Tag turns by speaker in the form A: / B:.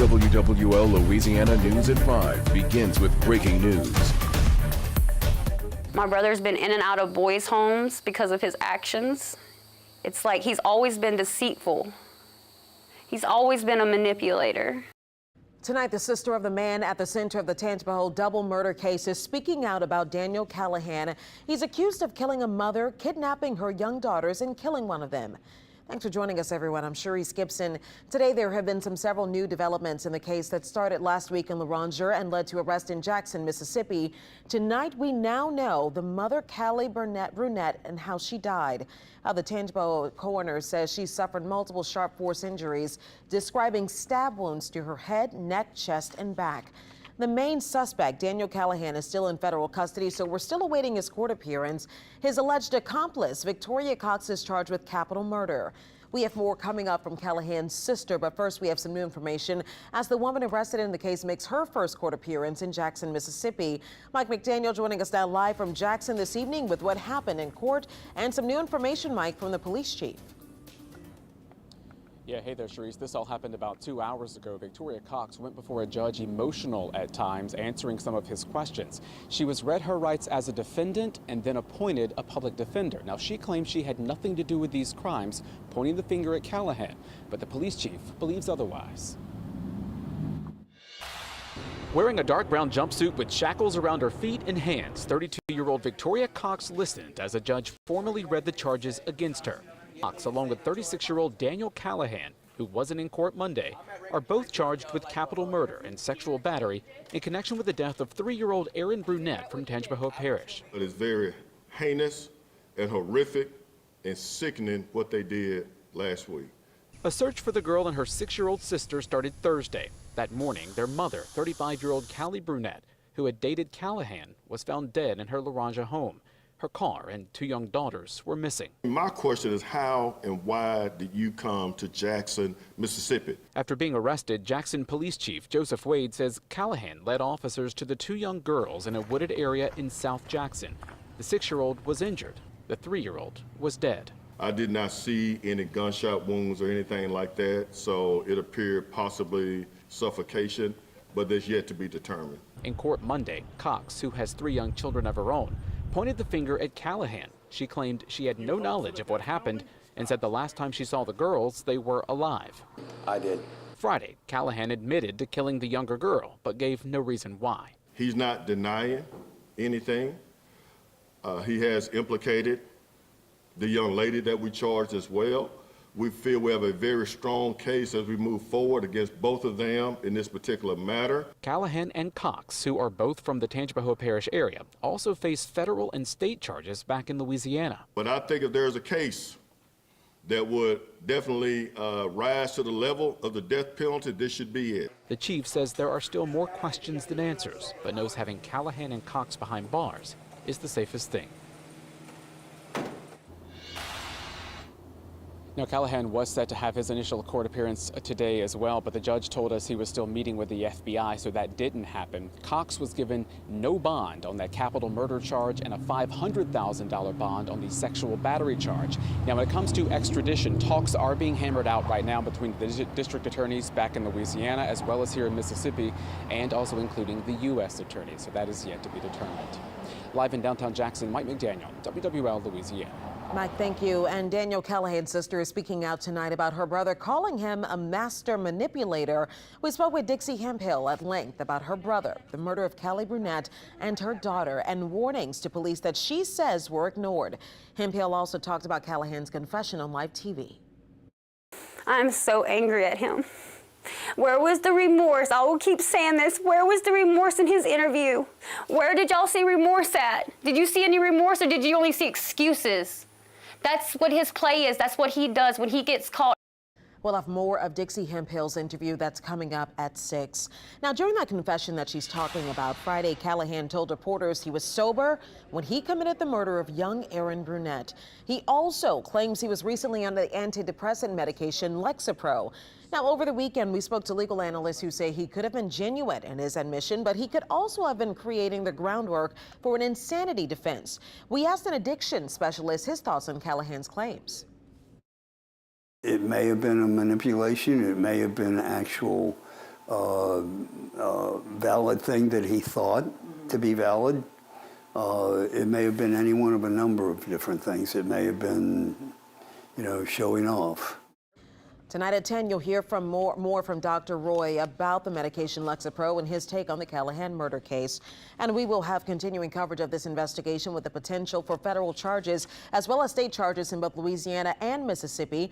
A: WWL Louisiana News at 5 begins with breaking news.
B: My brother's been in and out of boys' homes because of his actions. It's like he's always been deceitful. He's always been a manipulator.
C: Tonight, the sister of the man at the center of the Tangipahoa double murder case is speaking out about Daniel Callahan. He's accused of killing a mother, kidnapping her young daughters, and killing one of them. Thanks for joining us, everyone. I'm Cherise Gibson. Today, there have been several new developments in the case that started last week in Loranger and led to arrest in Jackson, Mississippi. Tonight, we now know the mother, Callie Brunett, and how she died. The Tangipahoa coroner says she suffered multiple sharp force injuries, describing stab wounds to her head, neck, chest, and back. The main suspect, Daniel Callahan, is still in federal custody, so we're still awaiting his court appearance. His alleged accomplice, Victoria Cox, is charged with capital murder. We have more coming up from Callahan's sister, but first we have some new information as the woman arrested in the case makes her first court appearance in Jackson, Mississippi. Mike McDaniel joining us now live from Jackson this evening with what happened in court and some new information, Mike, from the police chief.
D: Yeah, hey there, Cherise. This all happened about 2 hours ago. Victoria Cox went before a judge emotional at times, answering some of his questions. She was read her rights as a defendant and then appointed a public defender. Now, she claims she had nothing to do with these crimes, pointing the finger at Callahan, but the police chief believes otherwise. Wearing a dark brown jumpsuit with shackles around her feet and hands, 32-year-old Victoria Cox listened as a judge formally read the charges against her. Cox, along with 36-year-old Daniel Callahan, who wasn't in court Monday, are both charged with capital murder and sexual battery in connection with the death of 3-year-old Aaron Brunett from Tangipahoa Parish.
E: It is very heinous and horrific and sickening what they did last week.
D: A search for the girl and her 6-year-old sister started Thursday. That morning, their mother, 35-year-old Callie Brunett, who had dated Callahan, was found dead in her Loranger home. Her car and 2 young daughters were missing.
E: My question is, how and why did you come to Jackson, Mississippi?
D: After being arrested, Jackson Police Chief Joseph Wade says Callahan led officers to the 2 young girls in a wooded area in South Jackson. The 6-year-old was injured. The 3-year-old was dead.
E: I did not see any gunshot wounds or anything like that, so it appeared possibly suffocation, but that's yet to be determined.
D: In court Monday, Cox, who has 3 young children of her own, pointed the finger at Callahan. She claimed she had no knowledge of what happened and said the last time she saw the girls, they were alive.
F: I did.
D: Friday, Callahan admitted to killing the younger girl, but gave no reason why.
E: He's not denying anything. He has implicated the young lady that we charged as well. We feel we have a very strong case as we move forward against both of them in this particular matter.
D: Callahan and Cox, who are both from the Tangipahoa Parish area, also face federal and state charges back in Louisiana.
E: But I think if there's a case that would definitely rise to the level of the death penalty, this should be it.
D: The chief says there are still more questions than answers, but knows having Callahan and Cox behind bars is the safest thing. Now, Callahan was set to have his initial court appearance today as well, but the judge told us he was still meeting with the FBI, so that didn't happen. Cox was given no bond on that capital murder charge and a $500,000 bond on the sexual battery charge. Now, when it comes to extradition, talks are being hammered out right now between the district attorneys back in Louisiana as well as here in Mississippi, and also including the U.S. attorney, so that is yet to be determined. Live in downtown Jackson, Mike McDaniel, WWL Louisiana.
C: Mike, thank you. And Daniel Callahan's sister is speaking out tonight about her brother calling him a master manipulator. We spoke with Dixie Hemphill at length about her brother, the murder of Callie Brunett and her daughter, and warnings to police that she says were ignored. Hemphill also talked about Callahan's confession on live TV.
B: I'm so angry at him. Where was the remorse? I will keep saying this. Where was the remorse in his interview? Where did y'all see remorse at? Did you see any remorse, or did you only see excuses? That's what his play is. That's what he does when he gets caught.
C: We'll have more of Dixie Hemphill's interview that's coming up at 6. Now, during that confession that she's talking about, Friday, Callahan told reporters he was sober when he committed the murder of young Aaron Brunett. He also claims he was recently on the antidepressant medication Lexapro. Now, over the weekend, we spoke to legal analysts who say he could have been genuine in his admission, but he could also have been creating the groundwork for an insanity defense. We asked an addiction specialist his thoughts on Callahan's claims.
F: It may have been a manipulation. It may have been actual valid thing that he thought to be valid. It may have been any one of a number of different things. It may have been, showing off.
C: Tonight at 10, you'll hear from more from Dr. Roy about the medication Lexapro and his take on the Callahan murder case. And we will have continuing coverage of this investigation with the potential for federal charges as well as state charges in both Louisiana and Mississippi.